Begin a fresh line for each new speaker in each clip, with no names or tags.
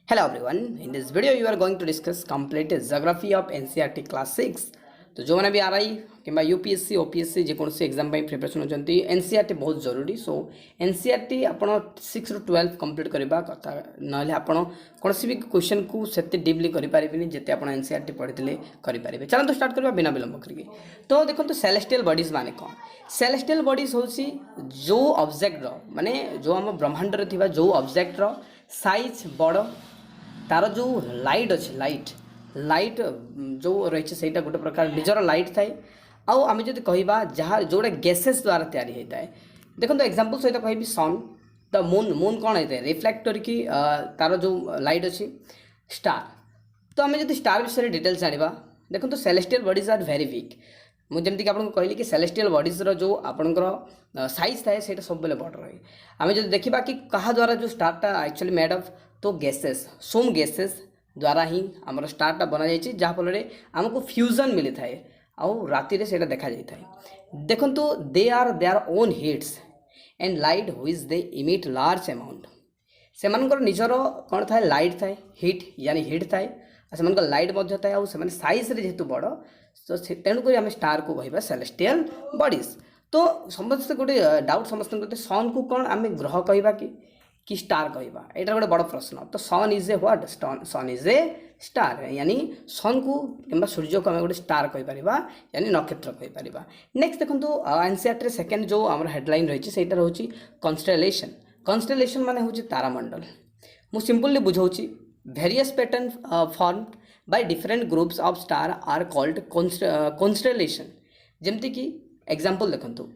Hello everyone, in this video you are going to discuss complete geography of NCERT class 6। तो जो मैंने भी are आई कि UPSC OPSC जेकोसी exam preparation होती NCERT बहुत जरूरी। सो एनसीईआरटी आपण 6 ରୁ 12 कंप्लीट करबा कथा नले आपण कोनसी भी क्वेश्चन को सेते डीपली करि पारिबिनी जेते आपण एनसीईआरटी पढितले करि पारिबे। चलो तो स्टार्ट करबा बिना विलंब करके। तो देखो तो सेलेस्टियल बॉडीज माने कोन? सेलेस्टियल बॉडीज होची जो ऑब्जेक्ट रो माने जो हम ब्रह्मांड रे थिबा जो ऑब्जेक्ट रो साइज बड़ तार जो लाइट अच्छे लाइट जो रही है गोटे प्रकार निजर लाइट थाए। आम जब कह जहाँ जोड़ा गैसेस द्वारा तैयारी होता है। देखो एग्जांपल सहित कह सन द मून मून कौन होता है रिफ्लेक्टर की तार जो लाइट अच्छी स्टार। तो आम जब स्टार विषय डिटेल्स जाना देखो तो celestial bodies are very weak. मुझे आपको कहली कि सेलेस्टियल बॉडीज जो आपंकर साइज थाए से सब बेले बड़ रहे। आम जो देखा कि क्या द्वारा जो स्टारटा एक्चुअली मेड ऑफ तो गैसेस सोम गैसेस द्वारा ही आमर स्टारटा बना जाइए जहाँफल आमको फ्यूजन मिली थाए आउ राति से देखा जाए। देखो they are their own heats and light which they emit large amount से निजर कौन थाए लाइट थाए हिट यानी हिट थाए से लाइट थाए आउ से साइज जेहेतु बड़ तो तेणुक आम स्टार को कह सेलेस्टियल बॉडीज। तो समस्त गोटे डाउट समस्त सन को कौन आम ग्रह कहवा कि स्टार कहवा यहाँ गोटे बड़ प्रश्न। तो sun is a what sun is a star यानी सन को कि सूर्य को आम गोटे स्टार कहीपर यानी नक्षत्र कहीपर। नेक्स्ट देखो एनसीईआरटी सेकेंड जो आम हेडलाइन रही है रोचे कन्स्टेलेशन। कन्स्टेलेशन माने हूँ तारामंडल। मु सिंपली बुझाऊँ various pattern form by different groups of star are called constellation. जमती कि एग्जांपल देखो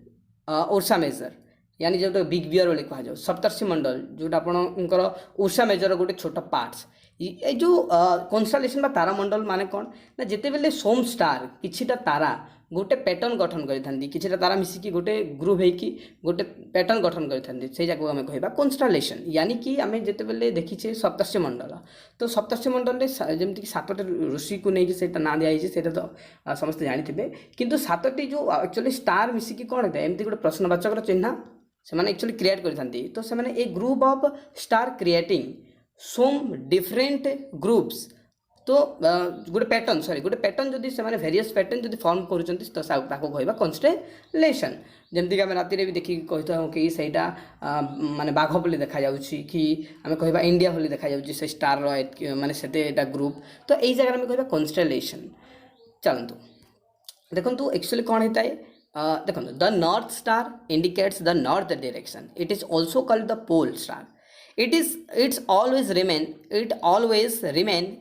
उर्सा मेजर यानी जो बिग बियर बोली कह सप्तर्षि मंडल जोटा आपंकर उर्सा मेजर गोटे छोट पार्ट्स ये जो कन्स्टेलेशन तारामंडल माने कौन ना जिते बेले सोम स्टार किछिटा तारा गोटे पैटर्न गठन करि किछिटा तारा मिसिकी गोटे ग्रुप होइकी गोटे पैटर्न गठन करि से जगह आम कह कन्स्टेलेशन यानी कि आम जिते बेले देखीचे सप्तर्षि मंडल। तो सप्तर्षि मंडल जमीक सातटी ऋषि को लेकिन ना दिखाई से तो समस्त जानी किंतु सातटी जो एक्चुअली स्टार मिसिकी कौन होता है एमती गोटे प्रश्नवाचक चिन्ह से एक्चुअली क्रिएट करते। तो से a group of star creating some different groups. तो गोटे पैटर्न गोटे पैटर्न जदि से वेरियस पैटर्न जदि फॉर्म कर तो कह कन्स्टेलेशन। जमीक आम राति भी देखिए कही था कि सहीटा माने बाघ बोली देखा जाउछि कि आम कह इंडिया बोली देखा जाउछि से स्टार माने सेते ग्रुप। तो यही जगह आम कह कन्स्टेलेशन। चलतु देखो एक्चुअली कौन होता है देखो the north star indicates the north direction. It is also called the pole star. It's always remain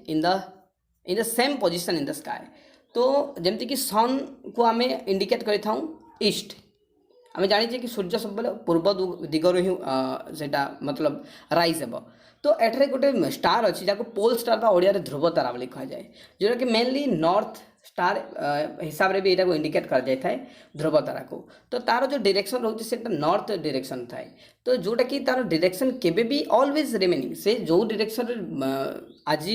in the same position in the sky। तो जमती कि सन को आम इंडिकेट करें ईस्ट। आम जानी कि सूर्य सब पूर्व दिगरु ही सेटा मतलब राइज हे। तो एठारे गोटे स्टार अच्छी जहाँ पोल स्टार बा ओडिया रे ध्रुव तारा बोली कह जाए जोटा कि मेनली नॉर्थ स्टार हिसाब रे भी यहाँ इंडिकेट कर जाए था ध्रुव तारा को। तो तार जो डायरेक्शन रोचे से नॉर्थ डायरेक्शन थाए। तो जोटा कि तार डायरेक्शन केबे भी ऑलवेज रिमेनिंग से जो डायरेक्शन आज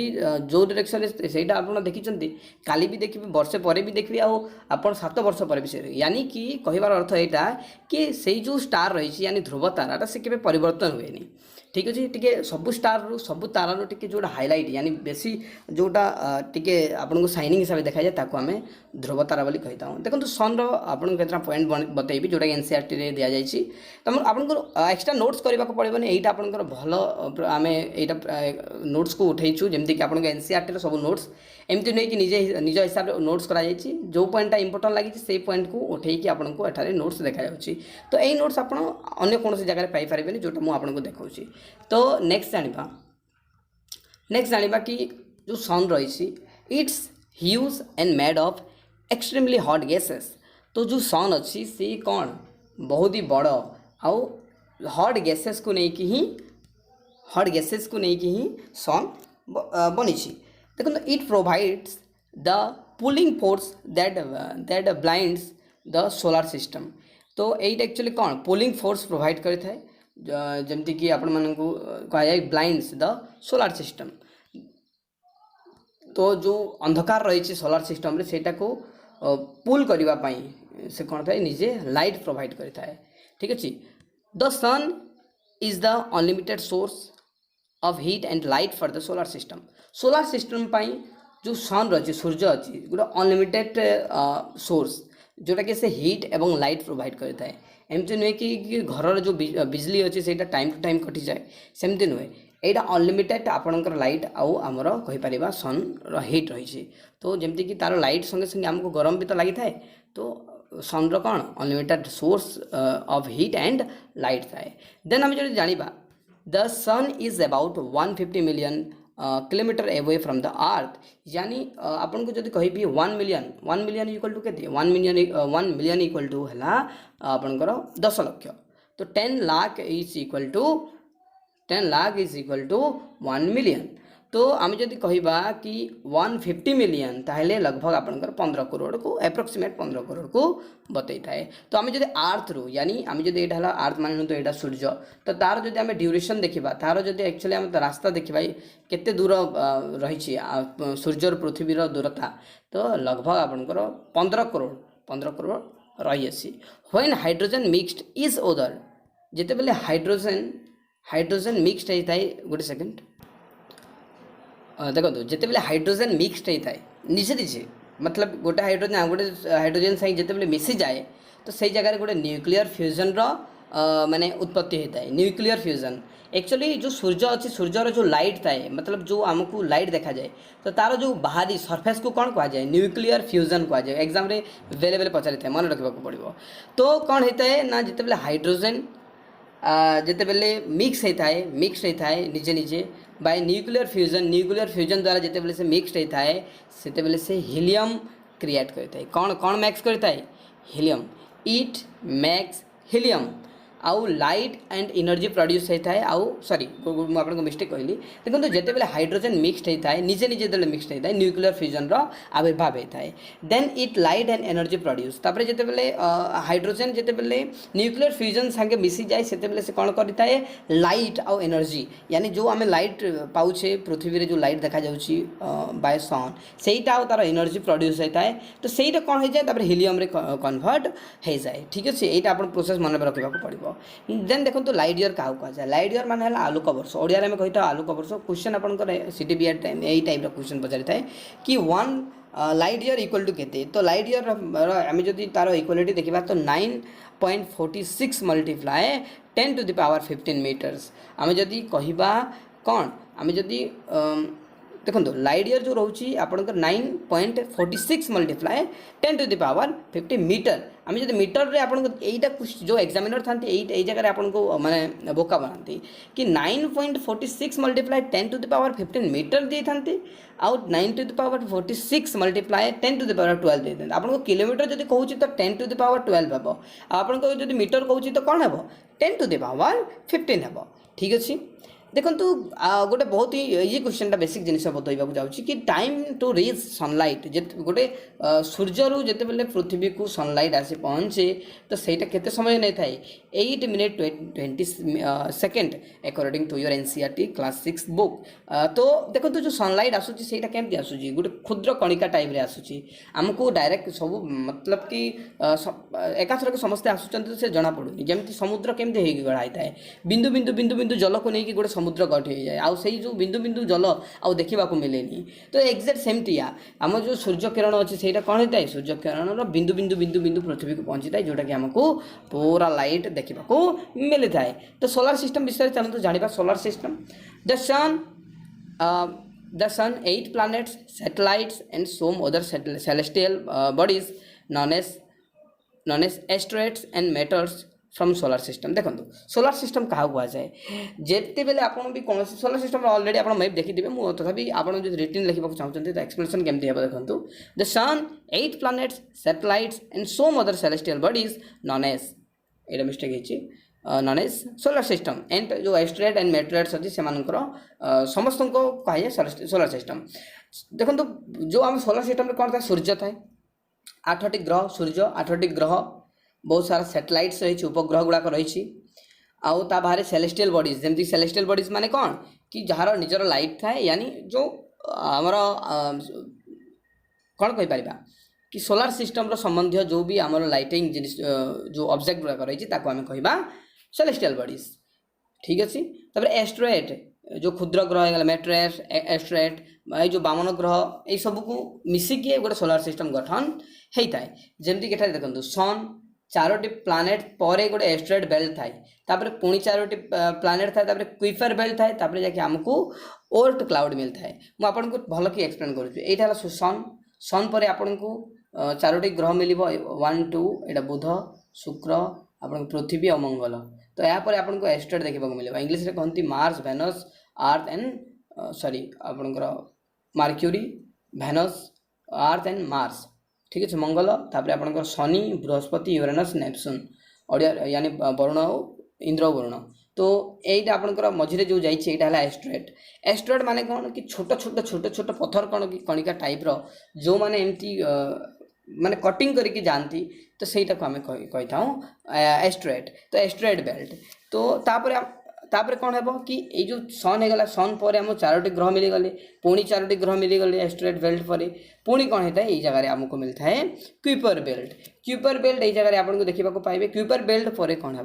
जो डायरेक्शन से आप देखिए काली भी देखिए वर्षे पर भी देखिए आप 7 वर्ष पर भी से यानी कि कहबार अर्थ यहाँ कि से जो स्टार रही यानी ध्रुव तारा से केबे परिवर्तन हुए नहीं। ठीक अच्छे टी सब स्टार रू सब तारार टी जोटा हाइलाइट यानी बेसी जोटा टी आपको शाइनिंग हिसाब से देखा जाए ताको आम ध्रुव तारा बोली कही था। देखो सन आपको केतना पॉइंट बतेबी जोटा एनसीईआरटी रे दिया जाइए। तो आपको एक्स्ट्रा नोट्स करने को पड़ो यहाँ आपंकर भल आम यहाँ नोट्स को उठेचु जमीक कि आपको एनसीईआरटी सब नोट्स एमती नहीं कि निजे निज हिसाब से नोट्स कराई जो पॉइंटा इंपोर्टेंट लगी से पॉइंट को उठेकी आपको एठारे नोट्स देखा जाउछि। तो यही नोट्स आप अन्य कौन जगह पाइपर जोटा मुझे आपको देखा। तो नेक्स्ट जानिबा कि जो सन रही it's huge and made of extremely hot gases. तो जो सन अच्छी सी कौन बहुत ही बड़ आउ हॉट गैसेस को लेकिन ही सन बनी। देखो it provides the pulling force that blinds the solar system. तो यही एक्चुअली कौन पुलिंग फोर्स प्रोवाइड करता है जमती कि आपण मानू कह जाए ब्लाइंड्स द सोलार सिस्टम। तो जो अंधकार रही सोलार सिस्टम सेटा को पुल करने से कौन था निजे लाइट प्रोवाइड करता है। ठीक अच्छे the sun is the unlimited source of heat and light for the solar system. Solar system पाई जो सन रही सूर्य अच्छी गोटे अनलिमिटेड सोर्स जोटा कि से हीट एवं लाइट प्रोवाइड करता है एमती नुहे कि घर जो बिजली अच्छी से टाइम टू टाइम कटि जाए सेमती नुहे यहाँ अनलिमिटेड आपणकर लाइट आउ आमर कहीपर सन हीट रही तो जमती कि तार लाइट संगे संगे आमको गरम भी तो लगी था तो सन कौन unlimited source of heat and light थाए देन आम जो जाना the sun is about 150 million kilometre away from the earth यानी आपन को जब कहि 1 मिलियन इक्वल टू केते 1 मिलियन इक्वल टू है आपनकर 10 लाख तो 10 lakh is equal to 1 million तो आम जब कहवा कि 150 मिलियन ताहले लगभग आपनकर 15 करोड़ को एप्रोक्सीमेट 15 करोड़ को बतई थाए तो आम जब आर्थ रू यानी आम जब यहाँ आर्थ मान तो यहाँ सूर्य तो तार जब आम ड्यूरेशन देखा तार जब एक्चुअली आम रास्ता देखा केते दूर रही सूर्यर पृथ्वीर दूरता तो लगभग आपनकर 15 करोड़ रही आसी when hydrogen mixed is other जिते बेले हाइड्रोजन मिक्सड होता है गोटे सेकेंड देखो जिते बेले हाइड्रोजन मिक्सड होता है निजे निजे मतलब गोटे हाइड्रोजन गोटे हाइड्रोजन सहित जिते बेले मिसी जाए तो सही जगह गोटे न्यूक्लियर फ्यूजन माने उत्पत्ति होता है न्यूक्लियर फ्यूजन एक्चुअली जो सूर्य अच्छी सूर्यर जो लाइट थाए मतलब जो आमको लाइट देखा जाए तो तार जो बाहरी सरफेस को कौन कह जाए न्यूक्लियर फ्यूजन कह जाए एग्जाम रे बेले बेले पचारि था मन रखा पड़ो तो कौन होता है ना जिते बेले हाइड्रोजन जिते बेले मिक्स होता है निजे निजे बाय न्यूक्लियर फ्यूजन द्वारा जिते बेले से मिक्स होता है सेते बेले से हीलियम क्रिएट करता है कौन कौन मैक्स करता है हीलियम इट मैक्स हीलियम आउ लाइट एंड एनर्जी प्रोड्यूस होता है आउ सॉरी मुझे आपको मिस्टेक कहली देखो जिते बेले हाइड्रोजन मिक्सड होता है निजे निजे जो मिक्सड होता है न्यूक्लियर फ्यूजन आविर्भाव होता है then it light and energy produce तापर जिते बेले हाइड्रोजन जिते बेले न्यूक्लियर फ्यूजन संगे मिसी जाए से बेले से कौन करता है लाइट आउ एनर्जी यानी जो आम लाइट पाचे पृथ्वी रे जो लाइट देखा जाउची बाय सन सेटा तार एनर्जी प्रोड्यूस होता है तो सेटा कौन हो जाए हीलियम रे कन्वर्ट हो जाए ठीक अच्छे यहाँ आप प्रोसेस मन में रखा पड़ो देन देखो तो लाइट ईयर क्या कहुए लाइट ईयर मान है आलोक वर्ष ओडिया में कही था आलोक वर्ष क्वेश्चन आपंकर सीटीबी टाइम यही टाइप क्वेश्चन पचारि थाए कि 1 लाइट ईयर इक्वल टू केते तो लाइट ईयर आम जब तार इक्वालिटी देखा तो 9.46 multiply 10 to the power 15 metres आम जदि कहवा कौन आम जदि देखो लाइट ईयर जो रोची आपंकर 9.46 multiply 10 to the power 50 metre आम जब मीटर रे आपन एटा जो एग्जामिनर था यही जगह आपन को माने बोका बनाती कि 9.46 multiply 10 to the power 15 metre दे था आउ 9 to the power 46 multiply 10 to the power 12 दे था आपन को किलोमीटर जब कहूँ तो 10 to the power 12 हे आपन को जब मीटर कहूँ तो कौन हे 10 to the power 15 हे ठीक अच्छे देखो गोटे बहुत ही ये क्वेश्चन बेसिक जिनिस बतवा जाऊँगी कि टाइम टू रीच सनलाइट गोटे सूर्य रू जिते बेले पृथ्वी को सनलाइट आसी पहुँचे तो सहीटा केते समय नहीं थाए 8 minute 20 second according to your NCERT class 6 book तो देखो जो सनलाइट आसूची सेटा केमती आसूची गोटे क्षुद्र कणिका टाइप रे आसूची हमको डायरेक्ट सब मतलब कि एकाथरक समस्ते आसुचंती तो से जना पड़ुनी जमती समुद्र केमती होगी गढ़ाई थाए बिंदु बिंदु बिंदु बिंदु जल को लेकिन गोटे समुद्र गठ हो जाए आउ से जो बिंदु बिंदु जल आउ देखा मिलेनी तो एक्जाक्ट सेमती आम जो सूर्य किरण अच्छे से कौन होता है सूर्य किरण बिंदु बिंदु बिंदु बिंदु पृथ्वी को पहुँची था जोटा कि आमको पूरा लाइट देखा मिली थाए तो सोलार सिस्टम विषय चलते जाना solar system the sun 8 planets satellites and some other celestial bodies known as asteroids and meteors from solar system देखो सोलार सिस्टम क्या कहुए जिते बेले आप कौन सोलार सिस्टम ऑलरेडी आप मैप देखिए मुझे तथापि आप रिटर्न लिखा चाहते तो एक्सप्लेनेशन केमती हे देखो the sun 8 planets satellites and some other celestial bodies known as ये मिस्टेक है known as solar system and जो एस्ट्रोइड एंड मेटेरियल्स अच्छी से समस्त को कहे सोलार सिस्टम देखो जो आम सोलार सिस्टम कौन था सूर्य था 8टी ग्रह सूर्य 8टी ग्रह बहुत सारा सैटेलाइट्स रही उपग्रह गुड़ाक रही आउ ता बाहर सेलेस्टियल बॉडीज जमती सेलेस्टियल बॉडीज माने कौन कि जार निजर लाइट थाए यानी जो आमर कौन कही पारिबा कि सोलार सिस्टम रो संबंधी जो भी आमर लाइटिंग जिनिस जो ऑब्जेक्ट गुड़ाक रही आम कहवा सेलेस्टियल बॉडीज ठीक अच्छे तब एस्ट्रोइड जो क्षुद्र ग्रह होगा मेट्रेस एस्ट्रेट ये जो बामन ग्रह ये सब को मिसिकी गोटे सोलार सिस्टम गठन होता है जमती कि देखो सन 4टी प्लानेट पर गोटे एस्ट्रेड बेल्ट थाए तापर पुणी 4टी प्लानेट थाए तापर कुइफर बेल्ट थाए तापर जाके हमको ओर्ट क्लाउड मिलता है मुझे आपको भल कि एक्सप्लेन करूँ सन सन पर आपन को 4टी ग्रह मिल 1 2 यहाँ बुध शुक्र आप पृथ्वी और मंगल तो यापर आपको एस्ट्रेड देखा मिले इंग्लीश कहती Mars Venus earth and sorry आपंकर मार्क्यूरी भेनस अर्थ एंड मार्स ठीक है मंगल तापर आपंकर शनि बृहस्पति यूरेनस नेपच्यून ओडिया यानी वरुण इंद्र वरुण तो यहीटा आपंकर मझे जो जाइए एस्ट्रेड एस्ट्रेड माने कौन कि छोट छोट छोट छोट पत्थर कौन कि कणिका टाइप्र जो मैंने एमती माने कटिंग करके जानती तो सहीटा को आम कही था एस्ट्रेड तो एस्ट्रेड बेल्ट तो तापर कौन है कि ये जो सन होगा सन पर आम 4टी ग्रह मिलीगले पुणी 4टी ग्रह मिलीगले एस्ट्रेड बेल्ट पर पुणी कौन होता है ये जगह आमको मिलता है क्यूपर बेल्ट ये जगह आपको देखा पाइबे क्यूपर बेल्ट पर कौन है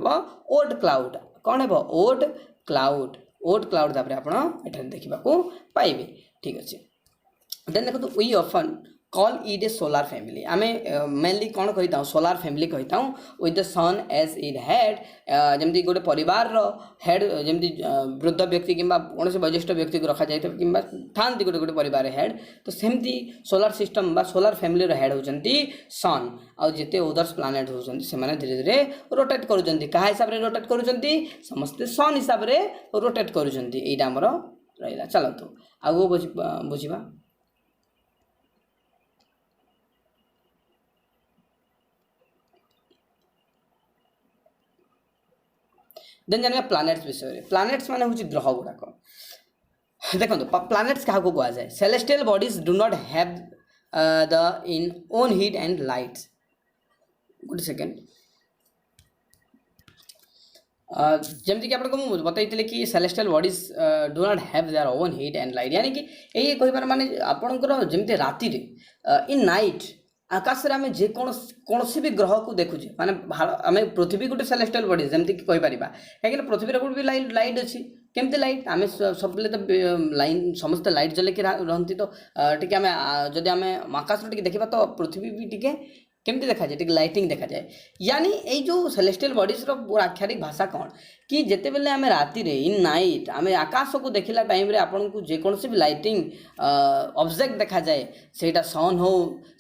ओट क्लाउड कौन है ओट क्लाउड तापर आप देखा पाइबे ठीक अच्छे देन देखो we often call it a solar family आम मेनली कौन कही था सोलार फैमिली कही था with the sun as in head जमी गोटे परिवार हेड जमी वृद्ध व्यक्ति कि कौन से वरिष्ठ व्यक्ति को रखा जाए कि था गोटे गोटे परिवार हेड तो सेमती सोलार सिस्टम बा सोलार फैमिली हेड होती सन आउ जिते अदर्स प्लानेट होती से धीरे धीरे रोटेट करुँच क्या हिसाब से रोटेट करुँच समस्ते सन हिसाब से रोटेट करुँचामर रहा चलतु आगो बुझा देन जाना प्लानेट्स विषय प्लानेट्स माने हूँ ग्रह गुड़ाक देखो प्लानेट्स क्या कह जाए celestial bodies do not have the in own heat and lights गोटे सेकेंड जमती कि आपको मुझे बताई कि celestial bodies do not have their own heat and light यानी कि ये कह माने आपणकर जमती राति इन नाइट आकाश में आम जेकोसी भी ग्रह को देखुचे माने आम पृथ्वी गोटे सेलेस्टियल बॉडी जमती कि कहीपर कहीं पृथ्वी गोटे भी लाइट अच्छी केमती लाइट आम सब तो लाइन समस्त लाइट जलैक रही तो टी आम जदि आम आकाश देखा तो पृथ्वी भी टी केमती देखा जाए लाइटिंग देखा जाए यानी ये जो सेलेस्टियल बॉडीज आख्यायिक भाषा कौन कि जिते बेले आम राति इन नाइट आम आकाश को देखला टाइम आपन को जेकोसी भी लाइटिंग ऑब्जेक्ट देखा जाए सेटा सन हो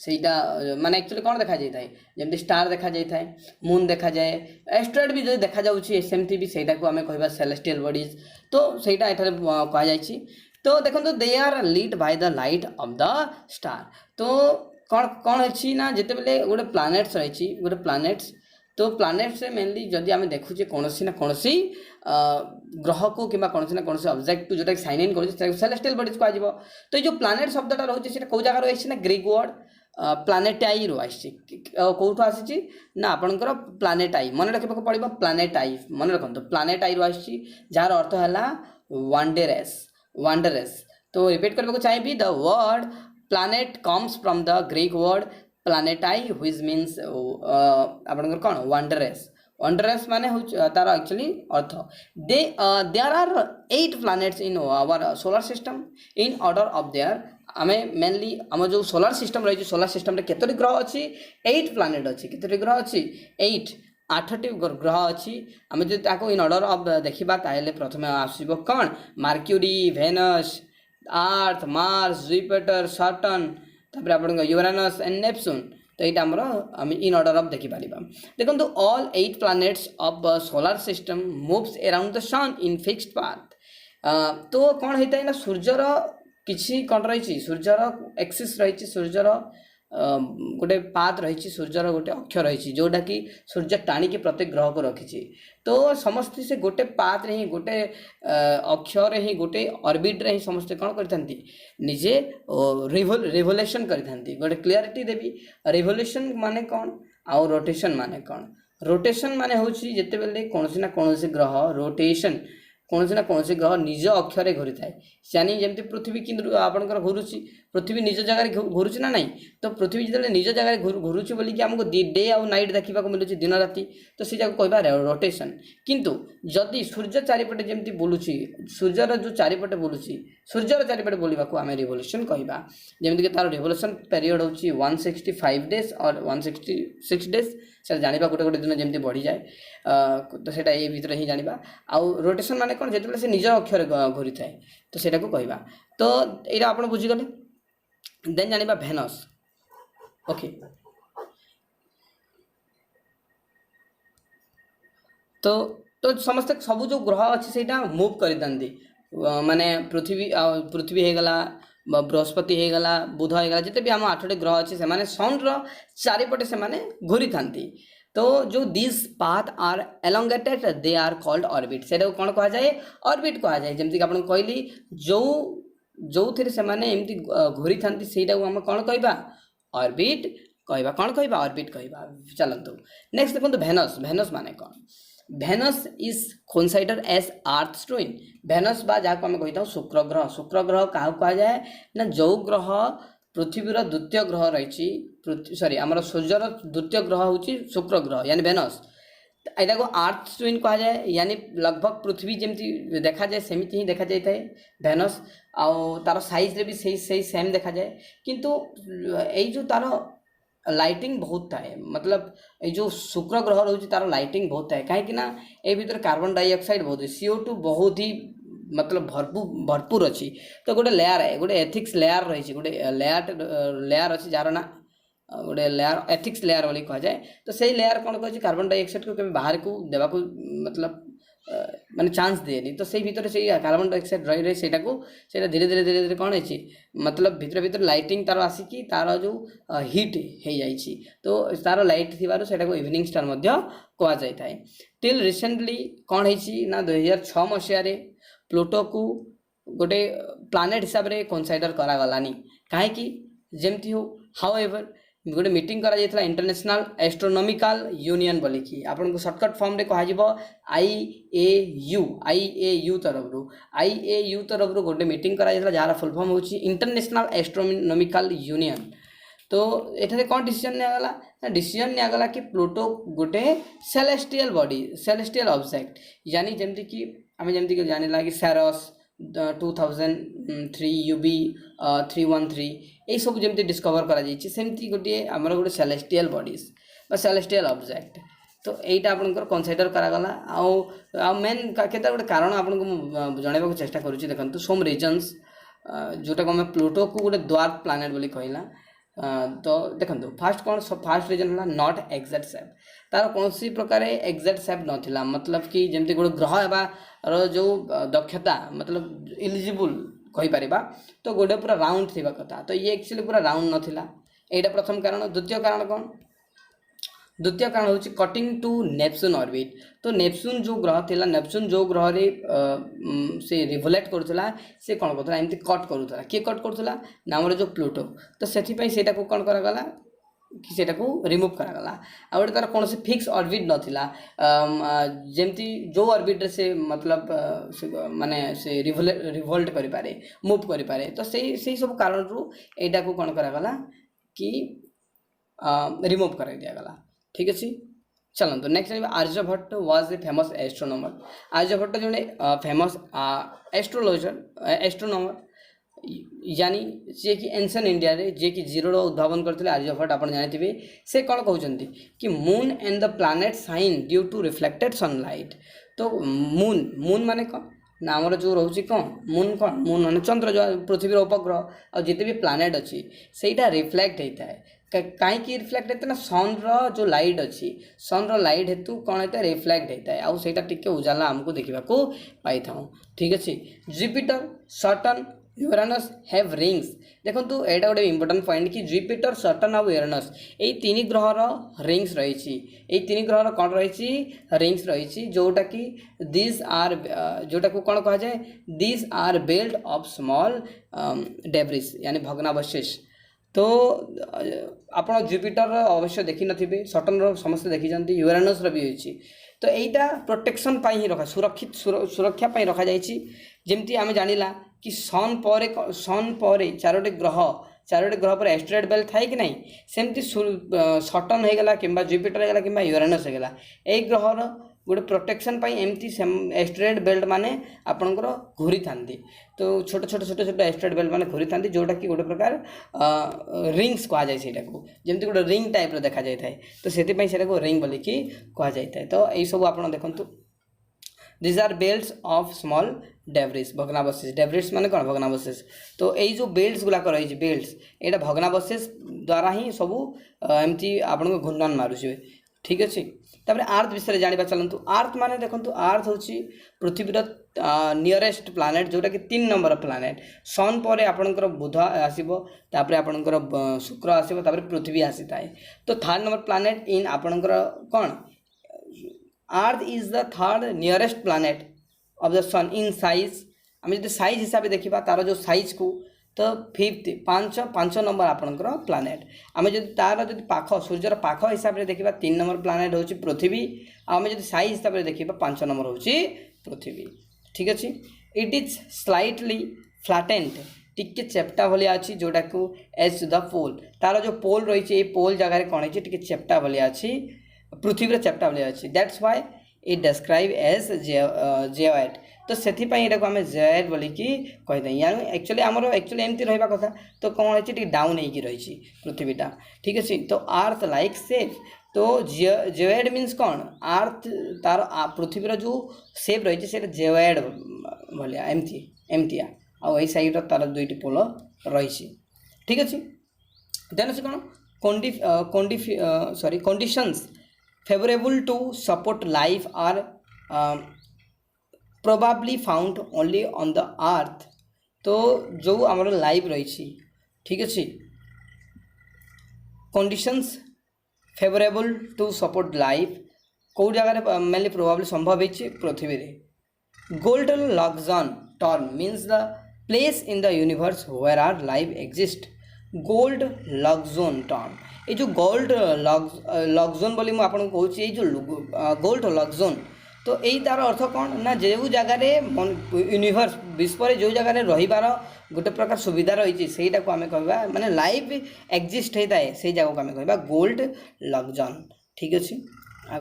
सेटा माने एक्चुअली कौन देखा जाए जमी स्टार देखा जाए मून देखा जाए एस्ट्रॉइड भी जो देखा जाऊँगी सेमती भी सेटा को आम कह सेलेस्टियल बॉडीज तो सेटा एठारे कह जाए तो देखो they are lit by the light of the star तो कौन कौन अच्छी ना जिते बेले गोटे प्लानेट्स रही गोटे प्लानेट्स तो प्लानेट्स मेनली जदि आम देखुचे कौन ना कौन ग्रह को कि कौन ना कौन ऑब्जेक्ट को जोटा साइन इन कर सेलेस्टियल बॉडीज कह तो ये जो प्लानेट शब्दटा रोचे कौ जगह रही ना ग्रीक वर्ड प्लानेटाई रू आसी कौटू आसी ना आपंकर प्लानेटाई मन रखा पड़ो प्लानेटाई मन रखु प्लानेटाई रू आसी जार अर्थ है वंडरस तो रिपीट करने को चाहिए the word planet comes from the Greek word planetai which means आपन कौन wondrous माने तार actually earth there are 8 planets in our solar system in order of their आमे मेनली आम जो सोलार सिस्टम रही सोलार सिस्टम रे केतोटी ग्रह अच्छी 8 प्लानेट अच्छी केतोटी ग्रह अच्छी 8टी ग्रह अच्छी आम जो इन ऑर्डर ऑफ देखा ताहले प्रथम आसब कौन मार्क्यूरी Venus Earth Mars Jupiter Saturn तापर आप यूरेनस एंड नेपच्यून तो यहाँ आम इन ऑर्डर ऑफ देखिपर देखो all 8 planets of solar system moves around the sun in fixed path तो कौन होता है ना सूर्यर किसी कौन रही सूर्यर एक्सिस रही सूर्यर गोटे पाथ रही सूर्यर गोटे अक्ष रही जोटा कि सूर्य टाणिकी प्रत्येक ग्रह को रखी तो समस्ते से गोटे पाथ रे ही गोटे अक्षर ही गोटे ऑर्बिट रे ही समस्ते कौन करथांती निजे रिवोल्यूशन करथांती गोटे क्लियरिटी देवी रिवोल्यूशन माने कौन आउ रोटेशन माने कौन रोटेशन माने होची जेते बेले कोनोसी ना कोनोसी ग्रह रोटेशन कौन ना कौन ग्रह निज अक्षर घूरी थाए यानी जमी पृथ्वी कि आपंकर घूरुची पृथ्वी निज जगह घूरुची ना नहीं तो पृथ्वी जो निज जगह घूरुची बोलिक आमको डे आउ नाइट देखा मिलूँ दिन राति तो से जगह कह रोटेशन किंतु जदि सूर्य चारिपटे जमी बुलूची सूर्यर जो चारिपटे बुलूची सूर्यर चारिपटे बुलवा को आम रिवोल्यूशन कहवा जमीक तार रिवोल्यूशन पीरियड हूँ 165 डेज और 166 डेज से जाना गोटे गोटे दिन जमी बढ़ी जाए तो सेटा ये भितर ही जाना आउ रोटेशन माने कौन जो से निज अक्षर घूरी थाए तो सेटा को कहवा तो यहाँ आप बुझीगले देन जाना भेनस ओके तो तो समस्त सब जो ग्रह अच्छे से मुव कर माने पृथ्वी हो गला बृहस्पति हो गला बुध हो गला जिते भी आम 8 ग्रह अच्छे से सन चारिपटे से घूरी था तो जो this path are elongated they are called orbit से कौन कह जाए ऑर्बिट कह जाए जमीक आपको कहली जो थे से एमती घूरी था आम कौन कहवा ऑर्बिट कहवा कौन कहवा ऑर्बिट कहवा चलतु नेक्स्ट देखो भेनस भेनस माने कौन Venus is considered as earth twin Venus बा जहाँ आम कही था शुक्र ग्रह क्या कह जाए ना जो ग्रह पृथ्वीर द्वितीय ग्रह रही सॉरी आमर सूर्यर द्वितीय ग्रह हूँ शुक्र ग्रह यानी भेनस यहाँ को अर्थ ट्विन कह जाए यानी लगभग पृथ्वी जमी देखा जाए सेमती ही देखा जाए भेनस आउ तार साइज रे भी सही सेम देखा जाए किंतु यही जो तार लाइटिंग बहुत थाए मतलब ये जो शुक्र ग्रह रोचे तार लाइटिंग बहुत थाए कहीं ये भीतर कार्बन डाइऑक्साइड बहुत CO2 बहुत ही मतलब भरपूर अच्छी तो गोटे लेयर है गोटे एथिक्स लेयर रही गोटे लेयर अच्छी जार ना गोटे लेयर एथिक्स लेयर बोली कह जाए तो सही लेयर कौन कह कार्बन डाइऑक्साइड को कभी बाहर को देवा को मतलब माने चांस देनी तो सही भीतर से कार्बन डाइऑक्साइड रही रही से धीरे धीरे कौन है मतलब भीतर भीतर लाइटिंग तार आसिकी तार जो हिट हो जाइए तो तार लाइट थी को इवनिंग स्टार कह जाए टिल रिसेंटली कौन है ना 2006 मसीह प्लूटो को गोटे प्लानेट हिसाब से कन्सिडर करागलानी कहीं जमती हो हाउ एवर गोटे मीटिंग करा जायथला इंटरनेशनल एस्ट्रोनॉमिकल यूनियन बोलिकी आपन को शॉर्टकट फॉर्म रे कहा जिवो IAU तरफ रो गोटे मीटिंग करा जायथला जार फुल फॉर्म होची इंटरनेशनल एस्ट्रोनॉमिकल यूनियन तो एठारे कौन डिसीजन ने गला ना डिसीजन ने गला कि प्लूटो गोटे सेलेस्टियल बॉडी सेलेस्टियल ऑब्जेक्ट यानी जमती कि आमे जमती कि जाने लागी सेरस 2003 UB 313 ये सब जमी डिस्कवर करमती गोटे आमर गोटे सेलेस्टियल बॉडीज सेलेस्टियल ऑब्जेक्ट तो यहीटा आपंकर कन्सिडर करागला आउ मेन केते गोटे कारण आपको जनवाक चेष्टा करुँच देखो सम रिजन्स जोटा को प्लूटो को गोटे द्वार्फ प्लानेट बोली कहला तो देखो फास्ट कौन फास्ट रिजन है नॉट एक्जेक्ट सेप तार कौन सी प्रकार एक्जेक्ट सेप नाला मतलब कि जमी गोटे ग्रह एबार जो दक्षता मतलब इलिजिबल कहीपर तो गोटे पूरा राउंड थी कथा तो ये एक्चुअली पूरा राउंड नाला यहाँ प्रथम कारण द्वितीय कारण कौन द्वितीय कारण हूँ कटिंग टू नेपच्यून ऑर्बिट तो नेपच्यून जो ग्रह थिला नेपच्यून जो ग्रह रे से रिवोलेट करूला से कौन करूला एमती कट करूला किए कट करूला ना आमर जो प्लूटो तो से कौन करागला कि सेटा को रिमूव करागला आ गोटे तार कौन से फिक्स ऑर्बिट नाला जमती जो ऑर्बिट से मतलब माने से रिवोल्ट करें मूव करें तो से सब कारण रू एटा को कौन करागला कि रिमूव कर दिगला ठीक अच्छे चलते next Aryabhata was a famous astronomer Aryabhata जो फेमस एस्ट्रोनॉमर यानी जे कि एंशिएंट इंडिया रे जे कि जीरो उद्भावन करते आर्यभट्ट आप जानते से कौन कहते कि moon and the planet shine due to reflected sunlight तो मून माने कौन ना आमर जो रोचे कौन मून माने चंद्र जो पृथ्वी उपग्रह और जिते भी प्लानेट अच्छी से रिफ्लेक्ट होता है कहीं रिफ्लेक्ट होता है ना सन जो लाइट अच्छी सन लाइट हेतु कौन होता है रिफ्लेक्ट होता है आउ सेटा टिके उजाला आमको देखा पाई था ठीक अच्छे Jupiter Saturn Uranus have rings देखो एटा गोटे इंपोर्टेंट पॉइंट कि जुपिटर सटर्न और यूरेनस यही तीन ग्रहर रिंग्स रही तीन ग्रहर कौन रही रिंग्स रही जोटा कि दिस आर जोटा को कौन कह जाए this are built of small debris यानी भग्नावशेष तो आप जुपिटर अवश्य देखी नथिबे सटर्न समस्त देखी यूरेनस भी होती तो यहीटा प्रोटेक्शन पाई ही रखा सुरक्षित सुरक्षा पाई रखा जाइछि जेमती आमे जानिला कि सन पर चारोटी ग्रह पर एस्टेरॉयड बेल्ट थाए कि नहीं सेमती सटर्न हो गला कि जुपिटर हो गला कि यूरेनस हो गला ए ग्रहर गोटे प्रोटेक्शन पाई एमती एस्टेरॉयड बेल्ट माने आपनकर घूरी थांती तो छोट छोट एस्टेरॉयड बेल्ट माने घूरी थांती जोटा कि गोटे प्रकार रिंग्स कहा जाए सेटा को जेमती गोटे रिंग टाइप रो देखा जाय थाए तो सेति पई सेटा को रिंग बोली कि कहा जाय थाए तो एई सब आपन देखंतु this are belts of small debris भग्नावशेष डेब्रिस माने कौन भग्नावशेष तो यही जो बेल्ट्स गुलाक रही बेल्ट्स यहाँ भग्नावशेष द्वारा ही सब एमती आपन को घूर्णन मारुचे ठीक अच्छे तापर आर्थ विषय जानवा चलतु आर्थ माने देखंतु आर्थ होची पृथ्वीर नियरेस्ट प्लानेट जोटा कि 3 नंबर प्लानेट सन पर आपनकर बुध आसीबो तापर आपनकर शुक्र आसीबो तापर पृथ्वी आसी थाए तो 3rd नंबर प्लानेट इन आपनकर कौन earth is the 3rd nearest planet of the sun in size आम जो साइज हिसाब से देखा तार जो साइज को तो 5th 5 नंबर आपनकर प्लानेट आम जो तार जो पाख सूर्यर पाख हिसाब से देखा 3 नंबर प्लानेट हूँ पृथ्वी आम जो साइज हिसाब से देखा 5 नंबर हूँ पृथ्वी ठीक अच्छे इट इज स्लाइटली फ्लाटेंट टिके चेप्टा भाया अच्छी जोटा को एज द पोल तार जो पोल रही पोल जगह कौन है टे चेप्टा भाया अच्छी पृथ्वी चेप्टा भाया अच्छी that's why it describe as geoid तो से आम जेओइड बोलिकी कहीदे या एक्चुअली आमर एक्चुअली एमती रहा कथा तो कौन है डाउन हो रही पृथ्वीटा ठीक अच्छे तो आर्थ लाइक सेफ तो जेओइड मीन्स कौन आर्थ तार पृथ्वीर जो सेप रही है जेओइड भाया एमतिया आई साइड तार 2टी पोल रही ठीक अच्छे देन से कौन conditions favorable to support life are probably found only on the earth तो जो आमर लाइफ रही ठीक अच्छे conditions favourable to support life कौ जगह मेनली प्रोबाबली संभव है पृथ्वी रे golden lock zone term means the place in the universe where are life exist gold lock zone term ये जो गोल्ड लॉकजोन बोली मुझे आपको कहूँ ये जो गोल्ड लॉकजोन तो यही तार अर्थ कौन ना जो जगार यूनिवर्स विश्व जो जगार रहीबार गोटे प्रकार सुविधा रही से आम कह माने लाइफ एक्जिस्ट होता है से जगह को आम कह गोल्ड लॉकजोन ठीक अच्छे।